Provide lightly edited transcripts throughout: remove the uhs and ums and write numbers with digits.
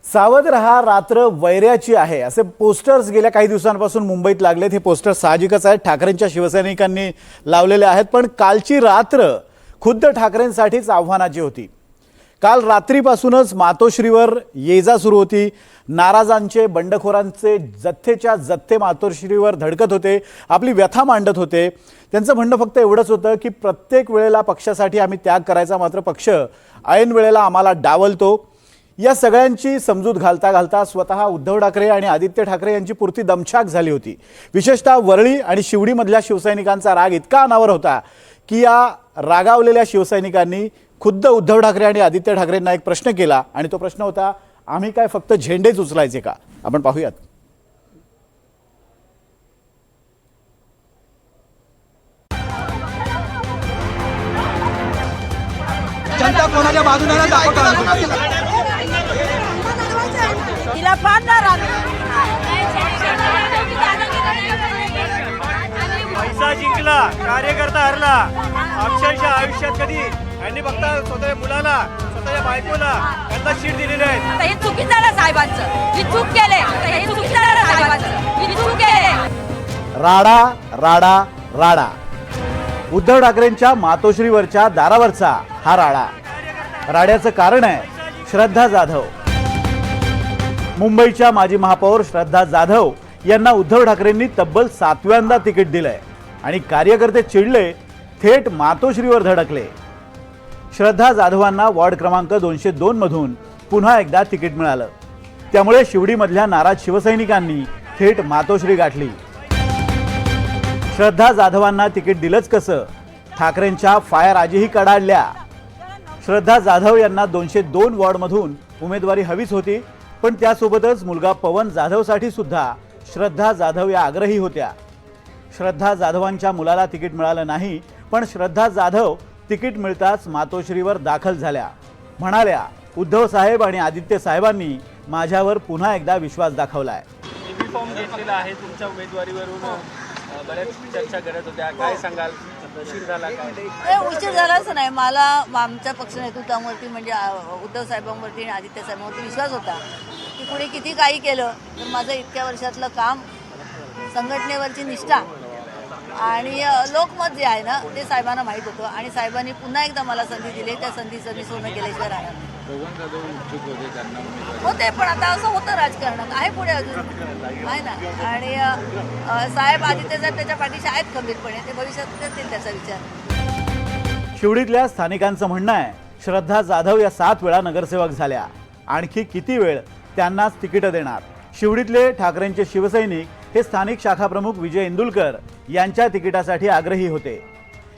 सावध रहा, रात्र वैऱ्याची आहे असे पोस्टर्स गेल्या काही दिवसांपासून मुंबईत लागलेत। हे पोस्टर साहजिकच आहेत, ठाकरेंच्या शिवसैनिकांनी लावलेले आहेत। पण कालची रात्र खुद्द ठाकरेंसाठीच आव्हानाची होती। काल रात्रीपासूनच मातोश्रीवर येजा सुरू होती। नाराजांचे, बंडखोरांचे जथ्थेच्या जथ्थे मातोश्रीवर धडकत होते, आपली व्यथा मांडत होते। त्यांचं म्हणणं फक्त एवढंच होतं की प्रत्येक वेळेला पक्षासाठी आम्ही त्याग करायचा, मात्र पक्ष ऐन वेळेला आम्हाला डावलतो। या सगळ्यांची समजूत घालता घालता स्वतः उद्धव ठाकरे आणि आदित्य ठाकरे यांची पुरती दमछाक झाली होती। विशेषतः वरळी आणि शिवडीमधल्या शिवसैनिकांचा राग इतका अनावर होता की या रागावलेल्या शिवसैनिकांनी खुद्द उद्धव ठाकरे आणि आदित्य ठाकरेंना एक प्रश्न केला, आणि तो प्रश्न होता, आम्ही काय फक्त झेंडेच उचलायचे का? आपण पाहूयात। जनता कोणाच्या बाजूने नाही दाखवत तिला पाडणार आम्ही। पैसा जिंकला, कार्यकर्ता हरला। अक्षरशः आयुष्यात कधी यांनी फक्त स्वतःच्या मुलाला, स्वतःच्या बायकोला यांना शीट दिलेली आहे। आता हे चुकीचं झालं साहेबांचं, ही चूक केले। आता हे चुकीचं झालं साहेबांचं, ही चूक केले। राडा राडा राडा, उद्धव ठाकरेंच्या मातोश्रीवरच्या दारावरचा हा राडा। राड्याचं कारण आहे श्रद्धा जाधव। मुंबईच्या माजी महापौर श्रद्धा जाधव यांना उद्धव ठाकरेंनी तब्बल 7व्यांदा तिकीट दिलंय आणि कार्यकर्ते चिडले, थेट मातोश्रीवर धडकले। श्रद्धा जाधवांना वॉर्ड क्रमांक 202 मधून पुन्हा एकदा तिकीट मिळालं, त्यामुळे शिवडीमधल्या नाराज शिवसैनिकांनी थेट मातोश्री गाठली। श्रद्धा जाधवांना तिकीट दिलंच कसं? ठाकरेंच्या फायर आजीही कडाडल्या। श्रद्धा जाधव यांना 202 वॉर्डमधून उमेदवारी हवीच होती, पण त्यासोबतच मुलगा पवन जाधवसाठी सुद्धा श्रद्धा जाधव या आग्रही होत्या। श्रद्धा जाधवांच्या मुलाला तिकीट मिळालं नाही, पण श्रद्धा जाधव तिकीट मिळताच मातोश्रीवर दाखल झाल्या। म्हणाल्या, उद्धव साहेब आणि आदित्य साहेबांनी माझ्यावर पुन्हा एकदा विश्वास दाखवलाय। ईव्ही फॉर्म घेतलेला आहे तुमच्या उमेदवारीवरून, बऱ्याच चर्चा करत होत्या, काय सांगाल? उशीर झाला काय? उशीर झालाच नाही। मला आमच्या पक्ष नेतृत्वावरती म्हणजे उद्धव साहेबांवरती आणि आदित्य साहेबांवरती विश्वास होता की कुणी किती काही केलं तर माझं इतक्या वर्षातलं काम, संघटनेवरची निष्ठा आणि लोकमत जे आहे ना ते साहेबांना माहीत होतं, आणि साहेबांनी पुन्हा एकदा मला संधी दिली। त्या संधीचं मी सोनं केल्याशिवाय राहणार नाही होते, पण आता असं होतं राजकारणात, आहे पुढे अजून आहे ना। आणि साहेब, आदित्य साहेब त्याच्या पाठीशी आहेत खंबीरपणे, ते भविष्यात करतील त्याचा विचार। शिवडीतल्या स्थानिकांचं म्हणणं आहे, श्रद्धा जाधव या 7 वेळा नगरसेवक झाल्या, आणखी किती वेळ त्यांनाच तिकीट देणार? शिवडीतले ठाकरेंचे शिवसैनिक हे स्थानिक शाखा प्रमुख विजय इंदुलकर यांच्या तिकिटासाठी आग्रही होते।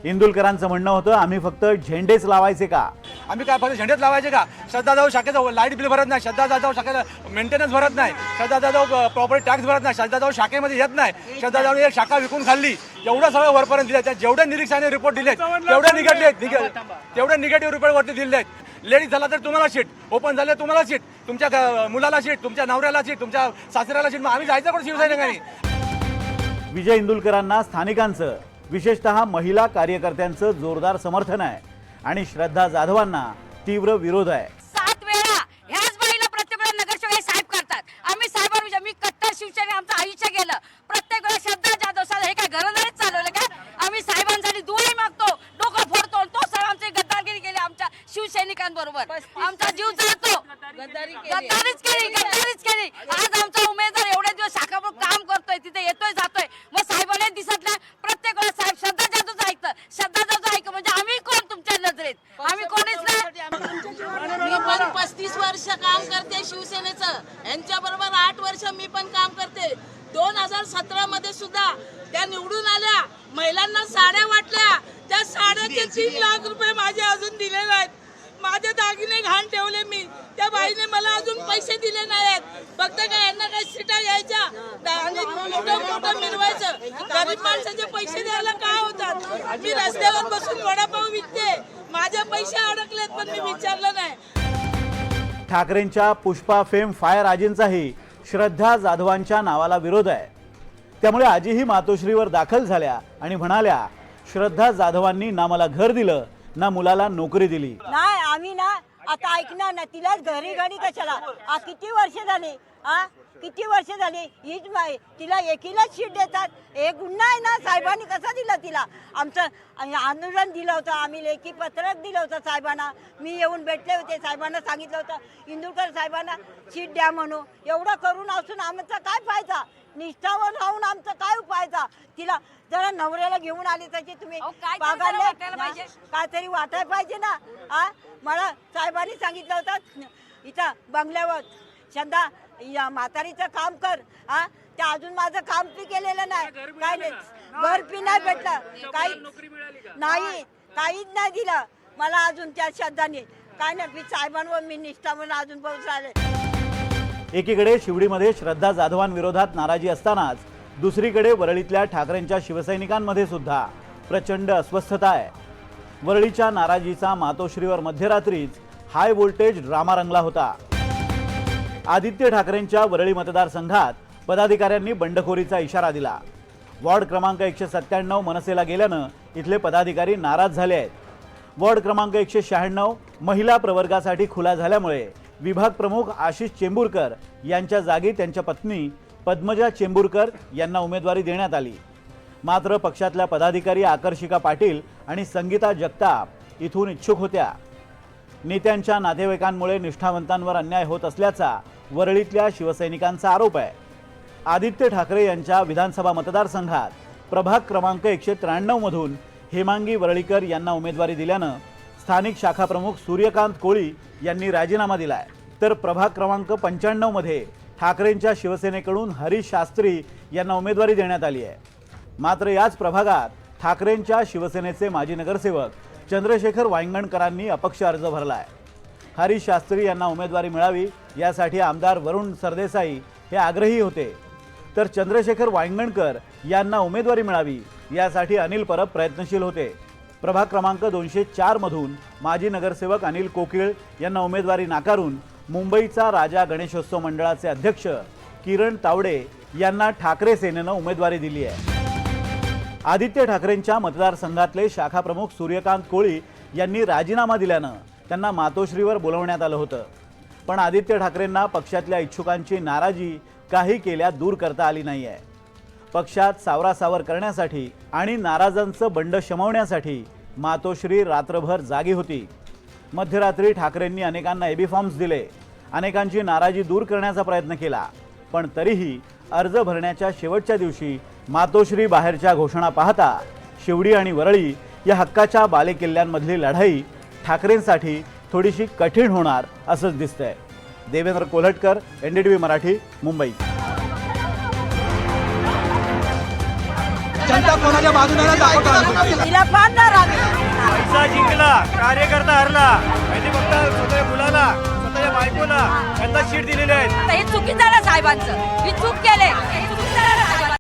इंदुलकरांचं म्हणणं होतं, आम्ही फक्त झेंडेच लावायचे का? आम्ही काय फक्त झेंडेच लावायचे का? श्रद्धा जाधव शाखेचं लाईट बिल भरत नाही, श्रद्धा जाधव शाखेला मेंटेनन्स भरत नाही, श्रद्धा जाधव प्रॉपर्टी टॅक्स भरत नाही, श्रद्धा जाधव शाखेमध्ये येत नाही, श्रद्धा जाधव एक शाखा विकून खाल्ली, एवढं सगळं वरपर्यंत दिलं। त्या जेवढ्या निरीक्षणाने रिपोर्ट दिलेत तेवढे निगेटिव्ह रिपोर्ट वरती दिले आहेत। लेडीज झाला तर तुम्हाला सीट, ओपन झाले तुम्हाला सीट, तुमच्या मुलाला सीट, तुमच्या नवऱ्याला सीट, तुमच्या सासऱ्याला सीट, मग आम्ही जायचं कोण शिवसैनिकांनी? विजय इंदुलकरांना स्थानिकांचं, विशेषतः महिला कार्यकर्त्यांचं जोरदार समर्थन आहे आणि श्रद्धा जाधवांना तीव्र विरोध आहे। 7 वेळा ह्याच बाईला प्रत्येक वेळा नगरसेवक साहेब करतात। आम्ही साहेबांविषयी, मी कट्टर शिवसेने आमचं आयुष्य गेलं, प्रत्येक वेळा श्रद्धा जाधव साहेब हे काय घरोघरीच चालवलं का? आम्ही साहेबांसाठी दुआई मागतो, डोकं फोडतो, तो सर आमची गद्दारगिरी केली आमच्या शिवसैनिकांबरोबर, आमचा जीव जातो, गद्दारीच केली। आज आमचा उमेदवार एवढे दिवस शाखाप्रमुख काम करतोय, तिथे येतोय जातोय, मग साहेबांना दिसत नाही। प्रत्येक वेळा साहेब श्रद्धा जाधवचं ऐकतं, श्रद्धा जाधव ऐकतं, म्हणजे आम्ही कोण तुमच्या नजरेत? आम्ही कोणीच नाही। मी पण 35 वर्ष काम करते शिवसेनेचं, यांच्या बरोबर 8 वर्ष मी पण काम करते। 2017 मध्ये सुद्धा त्या निवडून आल्या, महिलांना साड्या वाटल्या, त्या साड्याचे 3 लाख रुपये माझे अजून दिले नाहीत। माझे दागिने घाण ठेवले मी, त्या बाईने मला अजून पैसे दिले नाहीत। फक्त काय यांना काही सीटा घ्यायच्या आणि मोठं मिळवायचं, गरीब माणसाचे पैसे द्यायला काय होतात? मी रस्त्यावर बसून वडापाव विकते, माझे पैसे अडकलेत पण मी विचारलं नाही। ठाकरेंच्या पुष्पा फेम फायर आजींचाही श्रद्धा जाधवांच्या नावाला विरोध आहे, त्यामुळे आजीही मातोश्रीवर दाखल झाल्या आणि म्हणाल्या, श्रद्धा जाधवांनी ना मला घर दिलं, ना मुलाला नोकरी दिली। नाही, आम्ही ना आता ऐकणार ना तिला घरी घरी कशाला किती वर्ष झाली किती वर्ष झाली हीच तिला एकीलाच शीट देतात. हे गुन्हा आहे ना. साहेबांनी कसा दिला तिला? आमचं आंदोलन दिलं होतं, आम्ही लेखी पत्रक दिलं होतं साहेबांना. मी येऊन भेटले होते, साहेबांना सांगितलं होतं इंदुरकर साहेबांना शीट द्या म्हणून. एवढं करून असून आमचा काय फायदा? निष्ठावर राहून आमचं काय फायदा? तिला जरा नवऱ्याला घेऊन आली त्याची तुम्ही काहीतरी वाटायला पाहिजे ना. मला साहेबांनी सांगितलं होतं इथं बंगल्यावर श्रद्धा या म्हातारीचं काम कर. ते अजून माझं काम पी केलेलं नाही. काय नाही घर पी नाही भेटलं, काही नाही, काहीच नाही दिलं मला अजून त्या श्रद्धाने. काय नाही साहेबांवर मी निष्ठावर अजून पोहोच राहिले. एकीकडे शिवडीमध्ये श्रद्धा जाधवांविरोधात नाराजी असतानाच दुसरीकडे वरळीतल्या ठाकरेंच्या शिवसैनिकांमध्ये सुद्धा प्रचंड अस्वस्थता आहे. वरळीच्या नाराजीचा मातोश्रीवर मध्यरात्रीच हाय व्होल्टेज ड्रामा रंगला होता. आदित्य ठाकरेंच्या वरळी मतदारसंघात पदाधिकाऱ्यांनी बंडखोरीचा इशारा दिला. वॉर्ड क्रमांक 197 मनसेला गेल्यानं इथले पदाधिकारी नाराज झाले आहेत. वॉर्ड क्रमांक 196 महिला प्रवर्गासाठी खुला झाल्यामुळे विभाग प्रमुख आशिष चेंबूरकर यांच्या जागी त्यांच्या पत्नी पद्मजा चेंबूरकर यांना उमेदवारी देण्यात आली. मात्र पक्षातल्या पदाधिकारी आकर्षिका पाटील आणि संगीता जगताप इथून इच्छुक होत्या. नेत्यांच्या नातेवाईकांमुळे निष्ठावंतांवर अन्याय होत असल्याचा वरळीतल्या शिवसैनिकांचा आरोप आहे. आदित्य ठाकरे यांच्या विधानसभा मतदारसंघात प्रभाग क्रमांक 193 मधून हेमांगी वरळीकर यांना उमेदवारी दिल्यानं स्थानिक शाखा प्रमुख सूर्यकांत कोळी यांनी राजीनामा दिलाय. तर प्रभाग क्रमांक 95 मध्ये ठाकरेंच्या शिवसेनेकडून हरीश शास्त्री यांना उमेदवारी देण्यात आली आहे. मात्र याच प्रभागात ठाकरेंच्या शिवसेनेचे माजी नगरसेवक चंद्रशेखर वांगणकरांनी अपक्ष अर्ज भरलाय. हरीश शास्त्री यांना उमेदवारी मिळावी यासाठी आमदार वरुण सरदेसाई हे आग्रही होते, तर चंद्रशेखर वांगणकर यांना उमेदवारी मिळावी यासाठी अनिल परब प्रयत्नशील होते. प्रभाग क्रमांक 204 मधून माजी नगरसेवक अनिल कोकिळ यांना उमेदवारी नाकारून मुंबईचा राजा गणेशोत्सव मंडळाचे अध्यक्ष किरण तावडे यांना ठाकरे सेनेनं उमेदवारी दिली आहे. आदित्य ठाकरेंच्या मतदारसंघातले शाखा प्रमुख सूर्यकांत कोळी यांनी राजीनामा दिल्यानं त्यांना मातोश्रीवर बोलवण्यात आलं होतं. पण आदित्य ठाकरेंना पक्षातल्या इच्छुकांची नाराजी काही केल्या दूर करता आली नाही आहे. पक्षात सावरासावर करण्यासाठी आणि नाराजांचं बंड शमवण्यासाठी मातोश्री रात्रभर जागी होती. मध्यरात्री ठाकरेंनी अनेकांना एबी फॉर्म्स दिले, अनेकांची नाराजी दूर करण्याचा प्रयत्न केला. पण तरीही अर्ज भरण्याच्या शेवटच्या दिवशी मातोश्री बाहेरच्या घोषणा पाहता शिवडी आणि वरळी या हक्काच्या बालेकिल्ल्यांमधली लढाई ठाकरेंसाठी थोडीशी कठीण होणार असंच दिसतंय. देवेंद्र कोल्हटकर, NDTV मराठी, मुंबई. जनता कोणाच्या बाजूने तिला पाडणार आम्ही. पैसा जिंकला, कार्यकर्ता हरला. यांनी फक्त स्वतःच्या मुलाला, स्वतःच्या बायकोला यांना शीट दिलेली आहे. हे चुकीचं झालं साहेबांचं. ही चूक केले.